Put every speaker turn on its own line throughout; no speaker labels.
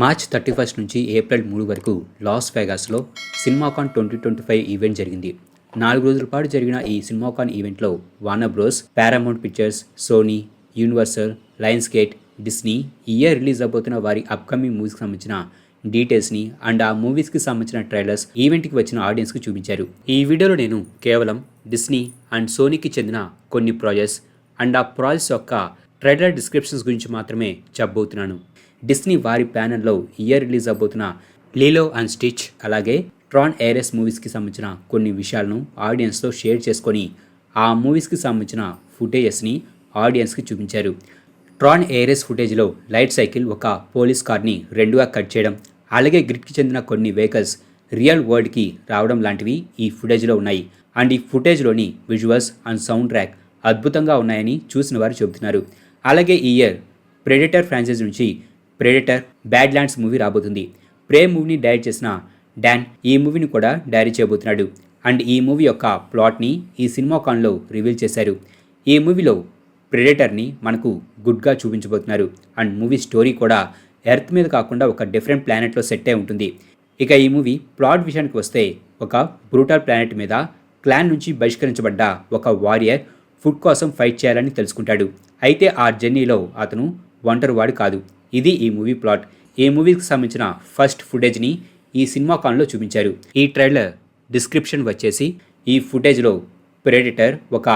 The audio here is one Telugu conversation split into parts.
మార్చ్ 31 నుంచి ఏప్రిల్ 3 వరకు లాస్ వేగాస్లో సినిమాకాన్ 2025 ఈవెంట్ జరిగింది. 4 రోజుల పాటు జరిగిన ఈ సినిమాకాన్ ఈవెంట్లో Warner Bros, Paramount Pictures, Sony, Universal, Lionsgate, Disney ఈ ఇయర్ రిలీజ్ అవబోతున్న వారి అప్కమింగ్ మూవీస్కి సంబంధించిన డీటెయిల్స్ని అండ్ ఆ మూవీస్కి సంబంధించిన ట్రైలర్స్ ఈవెంట్కి వచ్చిన ఆడియన్స్కి చూపించారు. ఈ వీడియోలో నేను కేవలం డిస్నీ అండ్ సోనీకి చెందిన కొన్ని ప్రాజెక్ట్స్ అండ్ ఆ ప్రాజెక్ట్స్ యొక్క ట్రైలర్ డిస్క్రిప్షన్స్ గురించి మాత్రమే చెప్పబోతున్నాను. డిస్నీ వారి ప్యానెల్లో ఇయర్ రిలీజ్ అవబోతున్న లీలో అండ్ స్టిచ్ అలాగే ట్రాన్ ఏరెస్ మూవీస్కి సంబంధించిన కొన్ని విషయాలను ఆడియన్స్తో షేర్ చేసుకొని ఆ మూవీస్కి సంబంధించిన ఫుటేజెస్ని ఆడియన్స్కి చూపించారు. ట్రాన్ ఏరెస్ ఫుటేజ్లో లైట్ సైకిల్ ఒక పోలీస్ కార్ని రెండుగా కట్ చేయడం, అలాగే గ్రిడ్కి చెందిన కొన్ని వెహికల్స్ రియల్ వరల్డ్కి రావడం లాంటివి ఈ ఫుటేజ్లో ఉన్నాయి. అండ్ ఈ ఫుటేజ్లోని విజువల్స్ అండ్ సౌండ్ ట్రాక్ అద్భుతంగా ఉన్నాయని చూసిన వారు చెబుతున్నారు. అలాగే ఈ ఇయర్ ప్రెడేటర్ ఫ్రాంచైజ్ నుంచి ప్రెడేటర్ బ్యాడ్లాండ్స్ మూవీ రాబోతుంది. ప్రేమ్ మూవీని డైరెక్ట్ చేసిన డాన్ ఈ మూవీని కూడా డైరెక్ట్ చేయబోతున్నాడు. అండ్ ఈ మూవీ యొక్క ప్లాట్ని ఈ సినిమాకాన్లో రివీల్ చేశారు. ఈ మూవీలో ప్రెడేటర్ని మనకు గుడ్గా చూపించబోతున్నారు. అండ్ మూవీ స్టోరీ కూడా ఎర్త్ మీద కాకుండా ఒక డిఫరెంట్ ప్లానెట్లో సెట్ అయి ఉంటుంది. ఇక ఈ మూవీ ప్లాట్ విషయానికి వస్తే ఒక బ్రూటల్ ప్లానెట్ మీద క్లాన్ నుంచి బహిష్కరించబడ్డ ఒక వారియర్ ఫుడ్ కోసం ఫైట్ చేయాలని తెలుసుకుంటాడు. అయితే ఆ జర్నీలో అతను ఒంటరివాడు కాదు. ఇది ఈ మూవీ ప్లాట్. ఈ మూవీకి సంబంధించిన ఫస్ట్ ఫుటేజ్ని ఈ సినిమాకాన్లో చూపించారు. ఈ ట్రైలర్ డిస్క్రిప్షన్ వచ్చేసి ఈ ఫుటేజ్లో ప్రెడేటర్ ఒక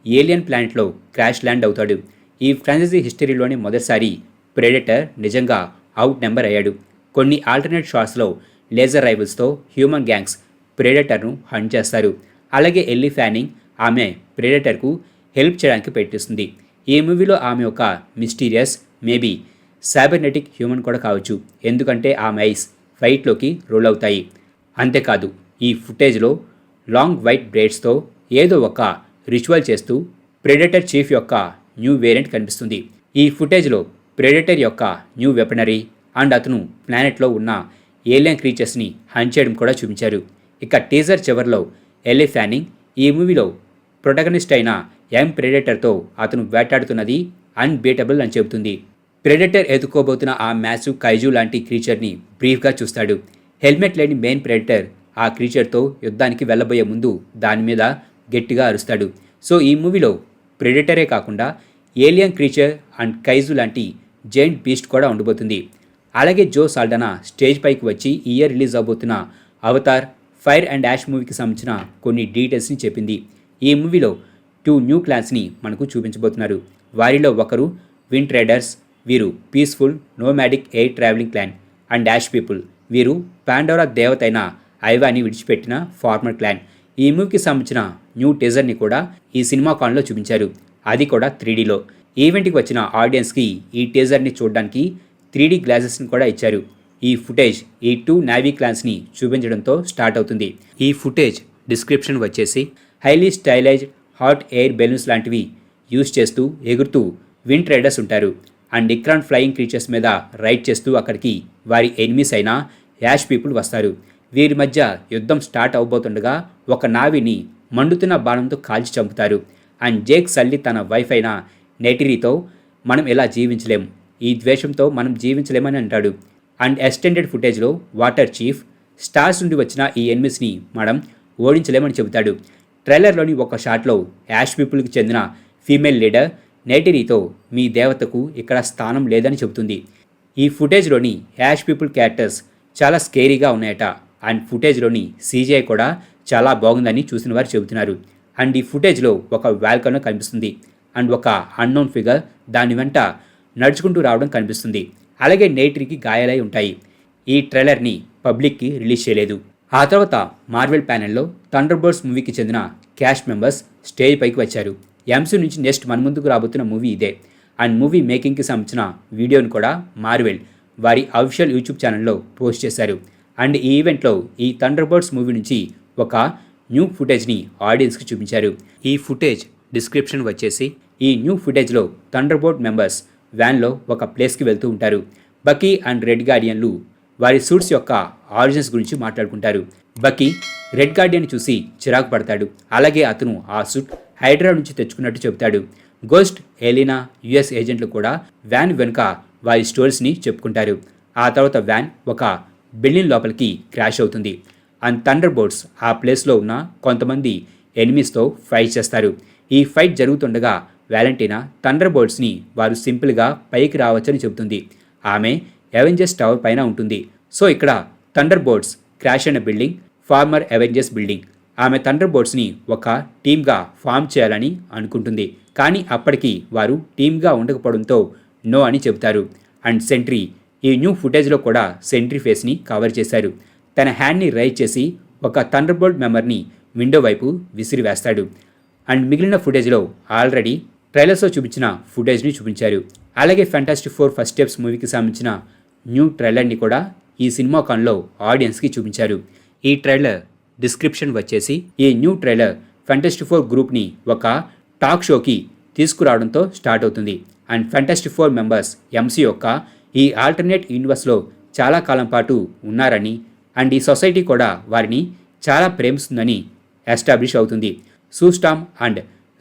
ఏలియన్ ప్లానెట్లో క్రాష్ ల్యాండ్ అవుతాడు. ఈ ఫ్రాంచైజీ హిస్టరీలోని మొదటిసారి ప్రెడేటర్ నిజంగా అవుట్ నెంబర్ అయ్యాడు. కొన్ని ఆల్టర్నేట్ షాట్స్లో లేజర్ రైఫిల్స్తో హ్యూమన్ గ్యాంగ్స్ ప్రెడేటర్ను హంట్ చేస్తారు. అలాగే ఎల్లీ ఫ్యానింగ్ ఆమె ప్రెడేటర్కు హెల్ప్ చేయడానికి ప్రయత్నిస్తుంది. ఈ మూవీలో ఆమె ఒక మిస్టీరియస్ మేబీ సైబర్నెటిక్ హ్యూమన్ కూడా కావచ్చు, ఎందుకంటే ఆమె ఐస్ ఫైట్లోకి రోల్ అవుతాయి. అంతేకాదు ఈ ఫుటేజ్లో లాంగ్ వైట్ బ్రేడ్స్తో ఏదో ఒక రిచువల్ చేస్తూ ప్రెడేటర్ చీఫ్ యొక్క న్యూ వేరియంట్ కనిపిస్తుంది. ఈ ఫుటేజ్లో ప్రెడేటర్ యొక్క న్యూ వెపనరీ అండ్ అతను ప్లానెట్లో ఉన్న ఏలియన్ క్రీచర్స్ని హంట్ చేయడం కూడా చూపించారు. ఇక టీజర్ చివర్లో ఎల్లీ ఫ్యానింగ్ ఈ మూవీలో ప్రొటగనిస్ట్ అయిన యంగ్ ప్రెడేటర్తో అతను వేటాడుతున్నది అన్బీటబుల్ అని చెబుతుంది. ప్రెడేటర్ ఎదుర్కోబోతున్న ఆ మ్యాసివ్ కైజు లాంటి క్రీచర్ని బ్రీఫ్గా చూస్తాడు. హెల్మెట్ లేని మెయిన్ ప్రెడేటర్ ఆ క్రీచర్తో యుద్ధానికి వెళ్ళబోయే ముందు దాని మీద గట్టిగా అరుస్తాడు. సో ఈ మూవీలో ప్రెడేటరే కాకుండా ఏలియన్ క్రీచర్ అండ్ కైజు లాంటి జైంట్ బీస్ట్ కూడా ఉండబోతుంది. అలాగే జో సాల్డనా స్టేజ్ పైకి వచ్చి ఈ ఇయర్ రిలీజ్ అవబోతున్న అవతార్ ఫైర్ అండ్ యాష్ మూవీకి సంబంధించిన కొన్ని డీటెయిల్స్ని చెప్పింది. ఈ మూవీలో 2 న్యూ క్లాన్స్ని మనకు చూపించబోతున్నారు. వారిలో ఒకరు విండ్ రైడర్స్, వీరు peaceful nomadic air traveling clan. And ash people, వీరు పాండోరా దేవత అయిన ఐవాని విడిచిపెట్టిన ఫార్మర్ క్లాన్. ఈ మూవీకి సంబంధించిన న్యూ టీజర్ని కూడా ఈ సినిమాకాన్లో చూపించారు, అది కూడా 3Dలో. ఈవెంట్కి వచ్చిన ఆడియన్స్కి ఈ టీజర్ని చూడడానికి 3D గ్లాసెస్ని కూడా ఇచ్చారు. ఈ ఫుటేజ్ ఈ 2 నావీ క్లాన్స్ని చూపించడంతో స్టార్ట్ అవుతుంది. ఈ ఫుటేజ్ డిస్క్రిప్షన్ వచ్చేసి highly stylised hot air balloons లాంటివి యూజ్ చేస్తూ ఎగురుతూ విండ్ రైడర్స్ ఉంటారు. అండ్ ఇక్రాన్ ఫ్లయింగ్ క్రీచర్స్ మీద రైడ్ చేస్తూ అక్కడికి వారి ఎనిమీస్ అయిన యాష్ పీపుల్ వస్తారు. వీరి మధ్య యుద్ధం స్టార్ట్ అవబోతుండగా ఒక నావిని మండుతున్న బాణంతో కాల్చి చంపుతారు. అండ్ జేక్ సల్లి తన వైఫ్ అయిన నెటిరీతో మనం ఇలా జీవించలేం, ఈ ద్వేషంతో మనం జీవించలేమని అంటాడు. అండ్ ఎక్స్టెండెడ్ ఫుటేజ్లో వాటర్ చీఫ్ స్టార్స్ నుండి వచ్చిన ఈ ఎనిమీస్ని మనం ఓడించలేమని చెబుతాడు. ట్రైలర్లోని ఒక షాట్లో యాష్ పీపుల్కి చెందిన ఫీమేల్ లీడర్ నెటిరీతో మీ దేవతకు ఇక్కడ స్థానం లేదని చెబుతుంది. ఈ ఫుటేజ్లోని యాష్ పీపుల్ క్యారెక్టర్స్ చాలా స్కేరీగా ఉన్నాయట. అండ్ ఫుటేజ్లోని CGI కూడా చాలా బాగుందని చూసిన వారు చెబుతున్నారు. అండ్ ఈ ఫుటేజ్లో ఒక వాల్కనో కనిపిస్తుంది. అండ్ ఒక అన్నోన్ ఫిగర్ దాని వెంట నడుచుకుంటూ రావడం కనిపిస్తుంది. అలాగే నెటిరీకి గాయాలై ఉంటాయి. ఈ ట్రైలర్ని పబ్లిక్కి రిలీజ్ చేయలేదు. ఆ తర్వాత మార్వెల్ ప్యానెల్లో థండర్బోల్ట్స్ మూవీకి చెందిన క్యాస్ట్ మెంబర్స్ స్టేజ్ పైకి వచ్చారు. ఎంసీ నుంచి నెక్స్ట్ మన ముందుకు రాబోతున్న మూవీ ఇదే. అండ్ మూవీ మేకింగ్కి సంబంధించిన వీడియోని కూడా మార్వెల్ వారి అఫీషియల్ యూట్యూబ్ ఛానల్లో పోస్ట్ చేశారు. అండ్ ఈ ఈవెంట్లో ఈ థండర్బోల్ట్స్ మూవీ నుంచి ఒక న్యూ ఫుటేజ్ని ఆడియన్స్కి చూపించారు. ఈ ఫుటేజ్ డిస్క్రిప్షన్ వచ్చేసి ఈ న్యూ ఫుటేజ్లో థండర్బోల్ట్ మెంబర్స్ వ్యాన్లో ఒక ప్లేస్కి వెళ్తూ ఉంటారు. బకీ అండ్ రెడ్ గార్డియన్లు వారి సూట్స్ యొక్క ఆరిజిన్స్ గురించి మాట్లాడుకుంటారు. బకీ రెడ్ గార్డియన్ చూసి చిరాకు పడతాడు. అలాగే అతను ఆ సూట్ హైడ్రా నుంచి తెచ్చుకున్నట్టు చెబుతాడు. గోస్ట్, ఎలినా, US ఏజెంట్లు కూడా వ్యాన్ వెనుక వారి స్టోరీస్ని చెప్పుకుంటారు. ఆ తర్వాత వ్యాన్ ఒక బిల్డింగ్ లోపలికి క్రాష్ అవుతుంది. అండ్ థండర్ బోల్ట్స్ ఆ ప్లేస్లో ఉన్న కొంతమంది ఎనిమీస్తో ఫైట్ చేస్తారు. ఈ ఫైట్ జరుగుతుండగా వ్యాలంటీనా థండర్ బోల్ట్స్ని వారు సింపుల్గా పైకి రావచ్చని చెబుతుంది. ఆమె అవెంజర్స్ టవర్ పైన ఉంటుంది. సో ఇక్కడ థండర్ బోల్ట్స్ క్రాష్ అయిన బిల్డింగ్ ఫార్మర్ అవెంజర్స్ బిల్డింగ్. ఆమె థండర్ బోల్ట్స్ని ఒక టీమ్గా ఫామ్ చేయాలని అనుకుంటుంది. కానీ అప్పటికి వారు టీమ్గా ఉండకపోవడంతో నో అని చెబుతారు. అండ్ సెంట్రీ ఈ న్యూ ఫుటేజ్లో కూడా సెంట్రీ ఫేస్ని కవర్ చేశారు. తన హ్యాండ్ని రైజ్ చేసి ఒక థండర్ బోల్ట్ మెంబర్ని విండో వైపు విసిరివేస్తాడు. అండ్ మిగిలిన ఫుటేజ్లో ఆల్రెడీ ట్రైలర్స్లో చూపించిన ఫుటేజ్ని చూపించారు. అలాగే ఫ్యాంటాస్టిక్ 4 ఫస్ట్ స్టెప్స్ మూవీకి సంబంధించిన న్యూ ట్రైలర్ని కూడా ఈ సినిమాకాన్లో ఆడియన్స్కి చూపించారు. ఈ ట్రైలర్ డిస్క్రిప్షన్ వచ్చేసి ఈ న్యూ ట్రైలర్ ఫ్యాంటాస్టిక్ 4 గ్రూప్ని ఒక టాక్ షోకి తీసుకురావడంతో స్టార్ట్ అవుతుంది. అండ్ ఫ్యాంటాస్టిక్ 4 మెంబర్స్ ఎంసీ యొక్క ఈ ఆల్టర్నేట్ యూనివర్స్లో చాలా కాలం పాటు ఉన్నారని అండ్ ఈ సొసైటీ కూడా వారిని చాలా ప్రేమిస్తుందని ఎస్టాబ్లిష్ అవుతుంది. సూస్టామ్ అండ్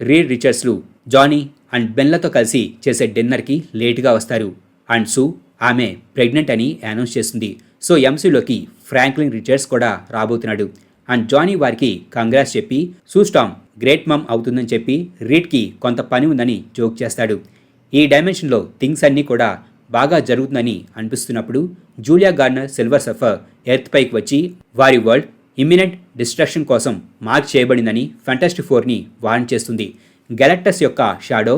రీడ్ రిచర్డ్స్లు జానీ అండ్ బెన్లతో కలిసి చేసే డిన్నర్కి లేట్గా వస్తారు. అండ్ సూ ఆమె ప్రెగ్నెంట్ అని అనౌన్స్ చేస్తుంది. సో ఎంసీలోకి ఫ్రాంక్లిన్ రిచర్డ్స్ కూడా రాబోతున్నాడు. అండ్ జానీ వారికి కంగ్రాట్స్ చెప్పి సూస్టామ్ గ్రేట్ మమ్ అవుతుందని చెప్పి రీడ్కి కొంత పని ఉందని జోక్ చేస్తాడు. ఈ డైమెన్షన్లో థింగ్స్ అన్నీ కూడా బాగా జరుగుతుందని అనిపిస్తున్నప్పుడు Julia Garner silver surfer earth పైకి వచ్చి వారి వరల్డ్ ఇమ్మినెంట్ డిస్ట్రక్షన్ కోసం మార్క్ చేయబడిందని ఫ్యాంటాస్టిక్ 4ని వార్న్ చేస్తుంది. గెలాక్టస్ యొక్క షాడో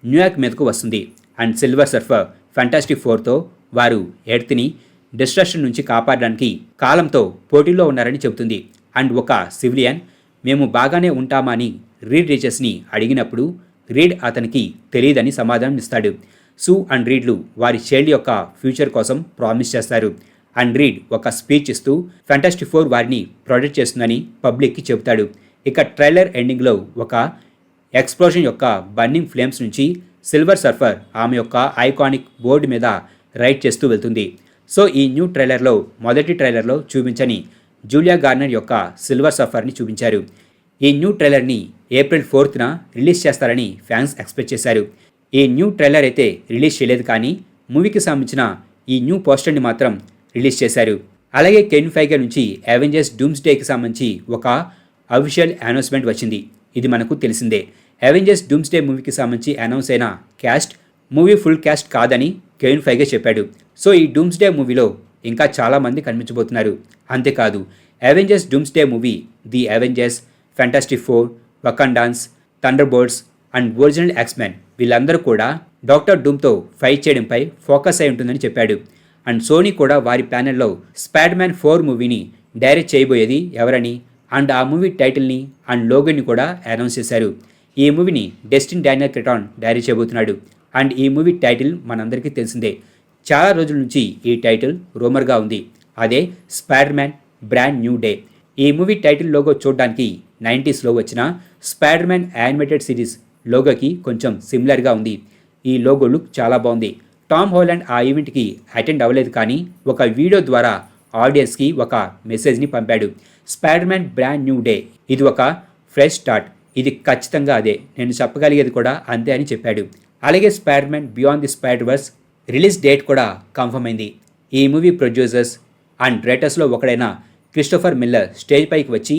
న్యూయార్క్ మీదకు వస్తుంది. అండ్ సిల్వర్ సర్ఫర్ ఫ్యాంటాస్టిక్ 4తో వారు ఎర్త్ని డిస్ట్రక్షన్ నుంచి కాపాడడానికి కాలంతో పోటీలో ఉన్నారని చెబుతుంది. అండ్ ఒక సివిలియన్ మేము బాగానే ఉంటామని రీడ్ రిచర్స్ని అడిగినప్పుడు రీడ్ అతనికి తెలియదని సమాధానం ఇస్తాడు. సూ అండ్ రీడ్లు వారి చైల్డ్ యొక్క ఫ్యూచర్ కోసం ప్రామిస్ చేస్తారు. అండ్ రీడ్ ఒక స్పీచ్ ఇస్తూ ఫ్యాంటాస్టిక్ 4 వారిని ప్రొటెక్ట్ చేస్తుందని పబ్లిక్కి చెబుతాడు. ఇక ట్రైలర్ ఎండింగ్లో ఒక ఎక్స్ప్లోషన్ యొక్క బర్నింగ్ ఫ్లేమ్స్ నుంచి సిల్వర్ సర్ఫర్ ఆమె యొక్క ఐకానిక్ బోర్డు మీద రైడ్ చేస్తూ వెళ్తుంది. సో ఈ న్యూ ట్రైలర్లో మొదటి ట్రైలర్లో చూపించని జూలియా గార్నర్ యొక్క సిల్వర్ సర్ఫర్ని చూపించారు. ఈ న్యూ ట్రైలర్ని ఏప్రిల్ 4న రిలీజ్ చేస్తారని ఫ్యాన్స్ ఎక్స్పెక్ట్ చేశారు. ఈ న్యూ ట్రైలర్ అయితే రిలీజ్ చేయలేదు, కానీ మూవీకి సంబంధించిన ఈ న్యూ పోస్టర్ని మాత్రం రిలీజ్ చేశారు. అలాగే కెవిన్ ఫైగే నుంచి అవెంజర్స్ డూమ్స్డేకి సంబంధించి ఒక అఫీషియల్ అనౌన్స్మెంట్ వచ్చింది. ఇది మనకు తెలిసిందే. అవెంజర్స్ డూమ్స్డే మూవీకి సంబంధించి అనౌన్స్ అయిన క్యాస్ట్ మూవీ ఫుల్ క్యాస్ట్ కాదని కెవిన్ ఫైగే చెప్పాడు. సో ఈ డూమ్స్డే మూవీలో ఇంకా చాలామంది కనిపించబోతున్నారు. అంతేకాదు Avengers Doomsday movie the Avengers, fantastic 4, Wakandans, Thunderbolts and original X Men వీళ్ళందరూ కూడా డాక్టర్ డూమ్తో ఫైట్ చేయడంపై ఫోకస్ అయి ఉంటుందని చెప్పాడు. అండ్ సోనీ కూడా వారి ప్యానెల్లో స్పైడర్ మ్యాన్ 4 మూవీని డైరెక్ట్ చేయబోయేది ఎవరని అండ్ ఆ మూవీ టైటిల్ని అండ్ లోగోని కూడా అనౌన్స్ చేశారు. ఈ మూవీని డెస్టిన్ డానియల్ క్రెటాన్ డైరెక్ట్ చేయబోతున్నాడు. అండ్ ఈ మూవీ టైటిల్ మనందరికీ తెలిసిందే. చాలా రోజుల నుంచి ఈ టైటిల్ రూమర్గా ఉంది. అదే spider man brand new day. ఈ మూవీ టైటిల్ లోగో చూడడానికి 90sలో వచ్చిన స్పైడర్ మ్యాన్ యానిమేటెడ్ సిరీస్ లోగోకి కొంచెం సిమిలర్గా ఉంది. ఈ లోగో లుక్ చాలా బాగుంది. టామ్ హాలండ్ ఆ ఈవెంట్కి అటెండ్ అవ్వలేదు, కానీ ఒక వీడియో ద్వారా ఆడియన్స్కి ఒక మెసేజ్ని పంపాడు. Spider man brand new day, ఇది ఒక ఫ్రెష్ స్టార్ట్, ఇది ఖచ్చితంగా అదే, నేను చెప్పగలిగేది కూడా అంతే అని చెప్పాడు. అలాగే Spider Man Beyond the Spider Verse release date కూడా కన్ఫర్మ్ అయింది. ఈ మూవీ ప్రొడ్యూసర్స్ అండ్ రైటర్స్లో ఒకడైన క్రిస్టోఫర్ మిల్లర్ స్టేజ్ పైకి వచ్చి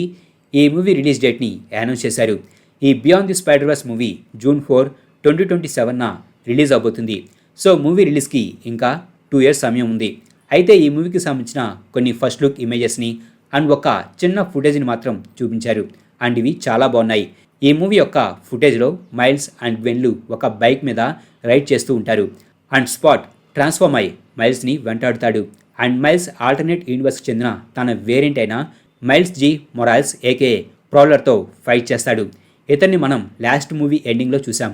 ఈ మూవీ రిలీజ్ డేట్ని అనౌన్స్ చేశారు. ఈ Beyond the Spider Verse movie June 4, 2027న రిలీజ్ అవబోతుంది. సో మూవీ రిలీజ్కి ఇంకా 2 years సమయం ఉంది. అయితే ఈ మూవీకి సంబంధించిన కొన్ని ఫస్ట్ లుక్ ఇమేజెస్ని అండ్ ఒక చిన్న ఫుటేజ్ని మాత్రం చూపించారు. అండ్ ఇవి చాలా బాగున్నాయి. ఈ మూవీ యొక్క ఫుటేజ్లో మైల్స్ అండ్ గ్వెన్లు ఒక బైక్ మీద రైడ్ చేస్తూ ఉంటారు. అండ్ స్పాట్ ట్రాన్స్ఫార్మ్ అయి మైల్స్ని వెంటాడుతాడు. అండ్ మైల్స్ ఆల్టర్నేట్ యూనివర్స్కి చెందిన తన వేరియంట్ అయిన మైల్స్ జీ మొరాల్స్ ఏకే ప్రౌలర్తో ఫైట్ చేస్తాడు. ఇతన్ని మనం లాస్ట్ మూవీ ఎండింగ్లో చూసాం.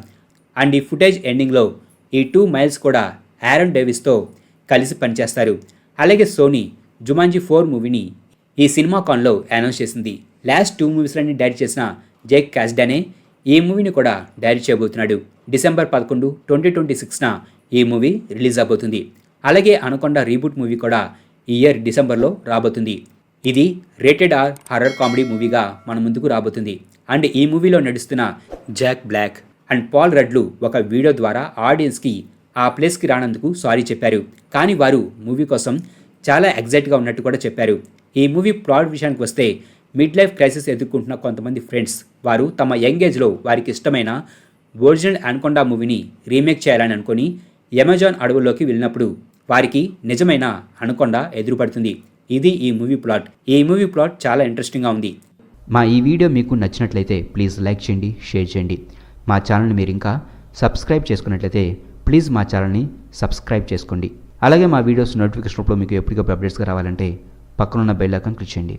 అండ్ ఈ ఫుటేజ్ ఎండింగ్లో ఈ 2 మైల్స్ కూడా ఆరన్ డేవిస్తో కలిసి పనిచేస్తారు. అలాగే సోనీ జుమాంజీ 4 మూవీని ఈ సినిమాకాన్లో అనౌన్స్ చేసింది. లాస్ట్ 2 మూవీస్లన్నీ డైరెక్ట్ చేసిన జేక్ క్యాస్డానే ఈ మూవీని కూడా డైరెక్ట్ చేయబోతున్నాడు. డిసెంబర్ 11, 2026న ఈ మూవీ రిలీజ్ అవబోతుంది. అలాగే అనకొండ రీబూట్ మూవీ కూడా ఈ ఇయర్ డిసెంబర్లో రాబోతుంది. ఇది రేటెడ్ ఆర్ హర్రర్ కామెడీ మూవీగా మన ముందుకు రాబోతుంది. అండ్ ఈ మూవీలో నడుస్తున్న జాక్ బ్లాక్ అండ్ పాల్ రడ్లు ఒక వీడియో ద్వారా ఆడియన్స్కి ఆ ప్లేస్కి రానందుకు సారీ చెప్పారు. కానీ వారు మూవీ కోసం చాలా ఎగ్జైట్గా ఉన్నట్టు కూడా చెప్పారు. ఈ మూవీ ప్లాట్ విషయానికి వస్తే మిడ్ లైఫ్ క్రైసిస్ ఎదుర్కొంటున్న కొంతమంది ఫ్రెండ్స్ వారు తమ యంగ్ ఏజ్లో వారికి ఇష్టమైన ఒరిజినల్ అనకొండా మూవీని రీమేక్ చేయాలని అనుకొని అమెజాన్ అడవుల్లోకి వెళ్ళినప్పుడు వారికి నిజమైన అనకొండా ఎదురుపడుతుంది. ఇది ఈ మూవీ ప్లాట్. ఈ మూవీ ప్లాట్ చాలా ఇంట్రెస్టింగ్గా ఉంది.
మా ఈ వీడియో మీకు నచ్చినట్లయితే ప్లీజ్ లైక్ చేయండి, షేర్ చేయండి. మా ఛానల్ని మీరు ఇంకా సబ్స్క్రైబ్ చేసుకున్నట్లయితే ప్లీజ్ మా ఛానల్ని సబ్స్క్రైబ్ చేసుకోండి. అలాగే మా వీడియోస్ నోటిఫికేషన్ రూపంలో మీకు ఎప్పటికప్పుడు అప్డేట్స్గా రావాలంటే పక్కనున్న బెల్ ఐకాన్ క్లిక్ చేయండి.